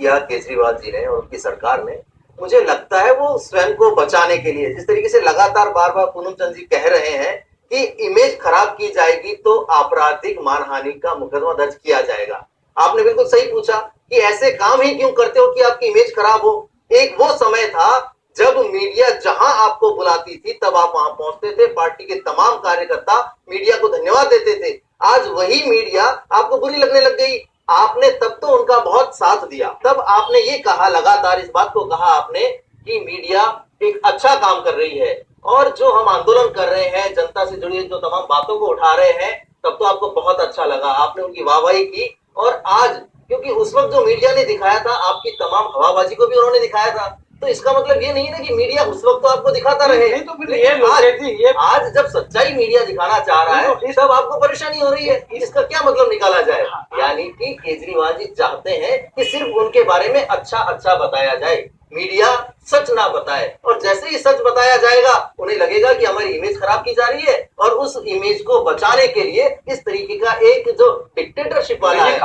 किया केजरीवाल जी ने और उनकी सरकार ने, मुझे लगता है वो स्वयं को बचाने के लिए, जिस तरीके से लगातार बार बार पूनम चंद जी कह रहे हैं कि इमेज खराब की जाएगी तो आपराधिक मानहानि का मुकदमा दर्ज किया जाएगा। आपने बिल्कुल सही पूछा कि ऐसे काम ही क्यों करते हो कि आपकी इमेज खराब हो। एक वो समय था जब मीडिया जहां आपको बुलाती थी तब आप वहां पहुंचते थे, पार्टी के तमाम कार्यकर्ता मीडिया को धन्यवाद देते थे। आज वही मीडिया आपको बुरी लगने लग गई। आपने तब तो उनका बहुत साथ दिया, तब आपने ये कहा, लगातार इस बात को कहा आपने कि मीडिया एक अच्छा काम कर रही है, और जो हम आंदोलन कर रहे हैं, जनता से जुड़ी जो तमाम बातों को उठा रहे हैं, तब तो आपको बहुत अच्छा लगा, आपने उनकी वाहवाही की। और आज क्योंकि उस वक्त जो मीडिया ने दिखाया था, आपकी तमाम हवाबाजी को भी उन्होंने दिखाया था, तो इसका मतलब ये नहीं है कि मीडिया उस वक्त तो आपको दिखाता रहे। नहीं, तो फिर ये आज जब सच्चाई मीडिया दिखाना चाह रहा है तब आपको परेशानी हो रही है, इसका क्या मतलब निकाला जाए? यानी कि केजरीवाल जी चाहते हैं कि सिर्फ उनके बारे में अच्छा अच्छा बताया जाए, मीडिया सच ना बताए, और जैसे ही सच बताया जाएगा उन्हें लगेगा कि हमारी इमेज खराब की जा रही है, और उस इमेज को बचाने के लिए इस तरीके का एक जो डिक्टेटरशिप वाला है,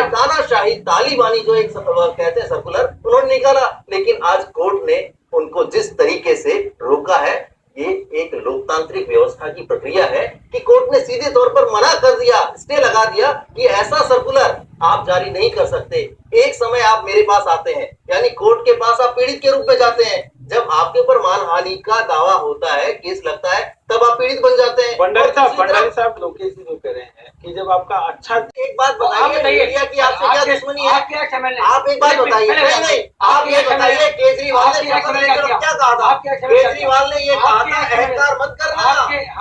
तानाशाही, तालिबानी जो एक कहते हैं सर्कुलर उन्होंने निकाला। लेकिन आज कोर्ट ने उनको जिस तरीके से रोका है, ये एक लोकतांत्रिक व्यवस्था की प्रक्रिया है कि कोर्ट ने सीधे तौर पर मना कर दिया, स्टे लगा दिया कि ऐसा सर्कुलर आप जारी नहीं कर सकते। एक समय आप मेरे पास आते हैं, यानी कोर्ट के पास आप पीड़ित के रूप में जाते हैं, जब आपके ऊपर मानहानि का दावा होता है, केस लगता है, तब आप पीड़ित बन जाते हैं। भंडारी साहब लोकेश जी जो कह रहे हैं कि जब आपका अच्छा, एक बात बताइए, मीडिया की आपसे क्या दुश्मनी है? आप एक बात बताइए। नहीं, आप ये बताइए, केजरीवाल ने शपथ लेकर क्या कहा था? केजरीवाल ने ये कहा था, अहंकार मत करना,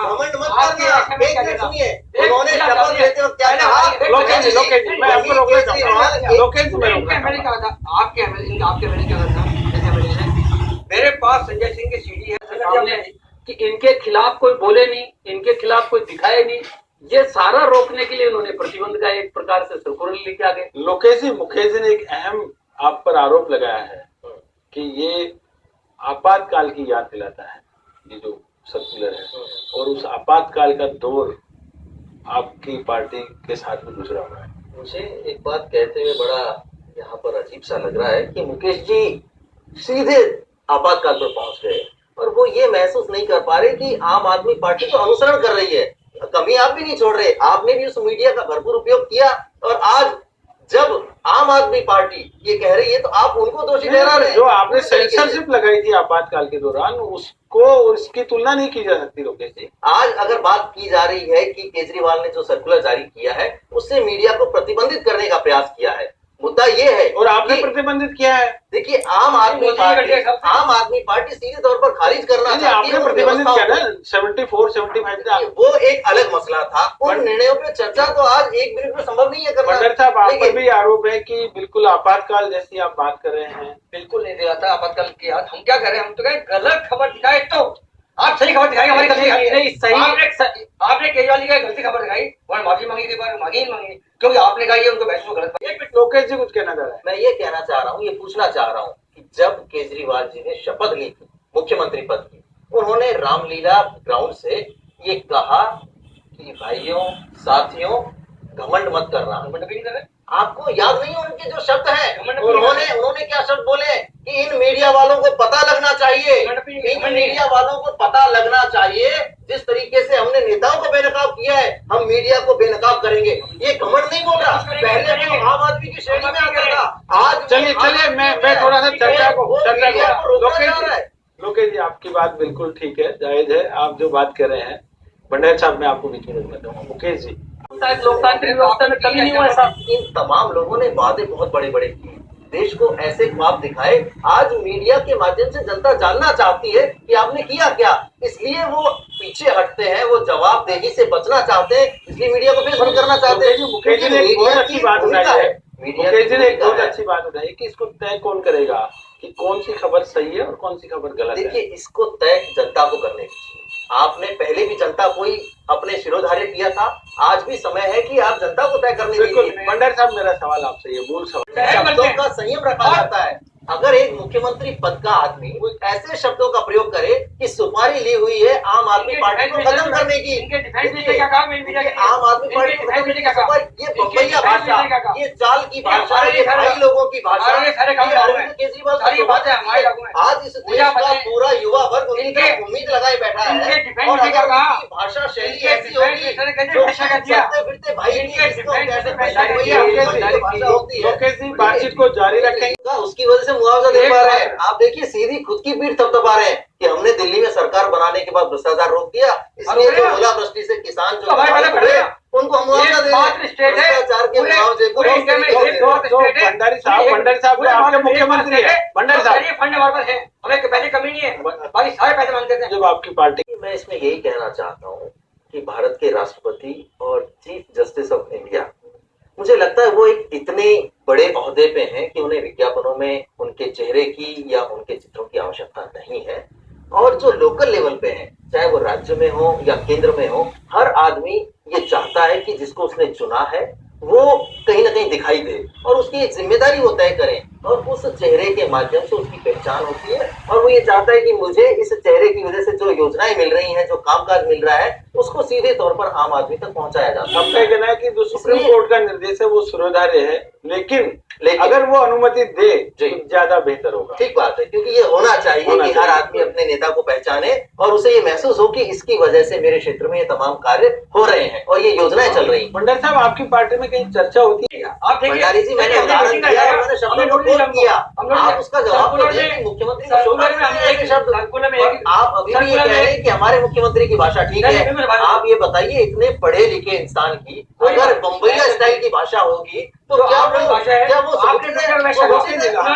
घमंड मत करना। एक मिनट सुनिए, उन्होंने शपथ लेते वक्त क्या कहा? मेरे पास संजय सिंह की सीडी है कि इनके खिलाफ कोई बोले नहीं, इनके खिलाफ कोई दिखाए नहीं, ये सारा रोकने के लिए उन्होंने प्रतिबंध का एक प्रकार से सर्कुलर लेके आ गए। लोकेश जी ने एक अहम आप पर आरोप लगाया है कि ये आपातकाल की याद दिलाता है, ये जो सर्कुलर है, और उस आपातकाल का दौर आपकी पार्टी के साथ में गुजरा हुआ है। मुझे एक बात कहते हुए बड़ा यहाँ पर अजीब सा लग रहा है कि मुकेश जी सीधे आपातकाल पर पहुंच गए और वो ये महसूस नहीं कर पा रहे कि आम आदमी पार्टी तो अनुसरण कर रही है, कमी आप भी नहीं छोड़ रहे, आपने भी उस मीडिया का भरपूर उपयोग किया, और आज जब आम आदमी पार्टी ये कह रही है तो आप उनको दोषी ठहरा रहे हैं। जो आपने सेंसरशिप लगाई थी आपातकाल के दौरान, उसको उसकी तुलना नहीं की जा सकती लोकेश जी। आज अगर बात की जा रही है कि केजरीवाल ने जो सर्कुलर जारी किया है उससे मीडिया को प्रतिबंधित करने का प्रयास किया है, मुद्दा ये है, और आपने प्रतिबंधित किया है। देखिए, आम आदमी पार्टी सीधे तौर पर खारिज करना चाहती है, प्रतिबंधित किया ना 74, 75 वो एक अलग मसला था। उन निर्णयों पे चर्चा तो आज एक मिनट में संभव नहीं है करना। भंडारी साहब, आप पर भी आरोप है कि बिल्कुल आपातकाल जैसी आप बात कर रहे हैं। बिल्कुल नहीं दिया था आपातकाल की याद। हम क्या करें, हम तो कहें गलत खबर दिखाए, तो आप सही खबर दिखाई, हमारी गलती नहीं, सही आपने केजरीवाल जी का गलती खबर दिखाई, उन्होंने माफी मांगी थी, मांगी नहीं मांगी, क्योंकि आपने कहा ये उनको वैसे गलत। लोकेश जी कुछ कहना चाह रहे हैं? मैं ये कहना चाह रहा हूँ, ये पूछना चाह रहा हूँ कि जब केजरीवाल जी ने शपथ ली थी मुख्यमंत्री पद की, उन्होंने रामलीला ग्राउंड से ये कहा कि भाइयों साथियों घमंड मत करना। घमंड भी नहीं कर रहे, आपको याद नहीं है उनके जो शब्द हैं? उन्होंने क्या शब्द बोले कि इन मीडिया वालों को पता लगना चाहिए, इन मीडिया वालों को पता लगना चाहिए, जिस तरीके से हमने नेताओं को बेनकाब किया है हम मीडिया को बेनकाब करेंगे। ये घमंड नहीं बोल रहा, पहले तो आम आदमी की श्रेणी में आता था, आज चलिए मैं थोड़ा सा चर्चा को लोकेश जी, आपकी बात बिल्कुल ठीक है, जायज है आप जो बात कर रहे हैं। भंडारी साहब, मैं आपको बीच में रोकना चाहूंगा। मुकेश जी, लोकतांत्रिक व्यवस्था में कमी नहीं हुआ ऐसा। इन तमाम लोगों ने वादे बहुत बड़े बड़े किए, देश को ऐसे ख्वाब दिखाए, आज मीडिया के माध्यम से जनता जानना चाहती है कि आपने किया क्या, इसलिए वो पीछे हटते हैं, वो जवाबदेही से बचना चाहते हैं, इसलिए मीडिया को फेस करना चाहते हैं। मुकेश जी ने एक बहुत अच्छी बात उठाई है, मुकेश जी ने एक बहुत अच्छी बात उठाई कि इसको तय कौन करेगा कि कौन सी खबर सही है और कौन सी खबर गलत है। देखिए, इसको तय जनता को करने दीजिए। आपने पहले भी जनता को ही अपने शिरोधार्य किया था, आज भी समय है कि आप जनता को तय करने दीजिए। भंडारी साहब, मेरा सवाल आपसे ये मूल सवाल, शब्दों का संयम रखा जाता है। अगर एक मुख्यमंत्री पद का आदमी ऐसे शब्दों का प्रयोग करे कि सुपारी ली हुई है आम आदमी पार्टी को खत्म करने की, आम आदमी पार्टी को खत्म करने की, ये बम्बैया भाषा, ये चाल की भाषा, ये भाई लोगों की भाषा, हमारे सारे काम लागू हैं, केजरीवाल सारी बातें हमारे लागू हैं। आज इस देश का पूरा युवा वर्ग उनकी तरफ उम्मीद लगाए बैठा है इनके डिफेंस और में क्या अगर कहा? उनकी भाषा शैली इनके ऐसी डिफेंस होगी में कैसे जो भाषा का दिया? चलते फिरते भाई इनके की जिसको डिफेंस कैसे में भाषा कैसे वही दिया? है, भाषा होती है। लोकेश जी बातचीत को जारी रखेंगे। उसकी वजह से मुआवजा दे पा रहे हैं। आप देखिए सीधी खुद की पीठ थपथपा रहे हैं कि हमने दिल्ली में सरकार बनाने के बाद भ्रष्टाचार रोक दिया, इसलिए जो ओलावृष्टि से किसान जो प्रभावित हुए उनको हम मुआवजा दे रहे हैं। भ्रष्टाचार के मुआवजे को भंडारी साहब तो आपके मुख्यमंत्री है। भंडारी साहब फंड हमारे पास है, हमें पैसे कमी नहीं है, बाकी सारे पैसे मांगते थे। जब आपकी पार्टी, मैं इसमें यही कहना चाहता हूँ कि भारत के राष्ट्रपति और चीफ जस्टिस ऑफ इंडिया, मुझे लगता है वो एक इतने बड़े ओहदे पे हैं कि उन्हें विज्ञापनों में उनके चेहरे की या उनके चित्रों की आवश्यकता नहीं है। और जो लोकल लेवल पे है, चाहे वो राज्य में हो या केंद्र में हो, हर आदमी ये चाहता है कि जिसको उसने चुना है वो कहीं ना कहीं दिखाई दे और उसकी एक जिम्मेदारी वो तय करें और उस चेहरे के माध्यम से उसकी पहचान होती है। और वो ये चाहता है कि मुझे इस चेहरे की वजह से जो योजनाएं मिल रही हैं, जो कामकाज मिल रहा है, उसको सीधे तौर पर आम आदमी तक पहुंचाया जाता आपका कहना है कि जो सुप्रीम कोर्ट का निर्देश है वो सुविधार्य है, लेकिन अगर वो अनुमति दे तो ज्यादा बेहतर होगा। ठीक बात है, क्योंकि ये होना चाहिए कि हर आदमी अपने नेता को पहचाने और उसे ये महसूस हो कि इसकी वजह से मेरे क्षेत्र में ये तमाम कार्य हो रहे हैं और ये योजनाएं चल रही हैं। भंडारी साहब आपकी पार्टी में कहीं चर्चा होती है? आप देखिए भंडारी जी, मैंने उदाहरण दिया और मैंने शब्दों को कोट किया, आप उसका जवाब तो दें कि मुख्यमंत्री को शोभा ऐसे शब्द। आप अभी भी ये कह रहे हैं कि हमारे मुख्यमंत्री की भाषा ठीक है। आप ये बताइए, इतने पढ़े लिखे इंसान की अगर बम्बईया स्टाइल की भाषा होगी तो क्या वो भाषा है? क्या वो आपने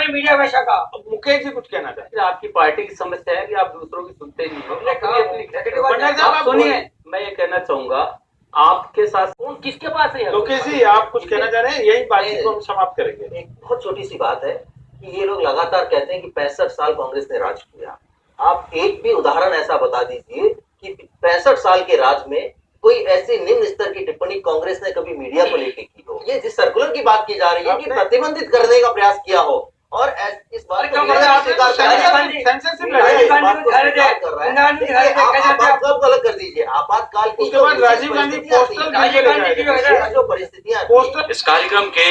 मीडिया भाषा का मुकेश जी कुछ कहना चाहते हैं? आपकी पार्टी की समस्या है कि आप दूसरों की सुनते नहीं हो। हमने कहा आप सुनिए, मैं ये कहना चाहूंगा आपके साथ कौन किसके पास है? लोकेश जी आप कुछ कहना चाह रहे हैं? यही बातचीत को हम समाप्त करेंगे। एक बहुत छोटी सी बात है कि ये लोग लगातार कहते हैं कि 65 साल कांग्रेस ने राज किया। आप एक भी उदाहरण ऐसा बता दीजिए कि 65 साल के राज में कोई ऐसी निम्न स्तर की टिप्पणी कांग्रेस ने कभी मीडिया को लेकर की हो। ये जिस सर्कुलर की बात की जा रही है कि प्रतिबंधित करने का प्रयास किया हो और इस बात को स्वीकार कर रहा है। आप कब गलत कर दीजिए, आपातकाल की उसके बाद राजीव गांधी पोस्टल जो परिस्थितियां इस कार्यक्रम के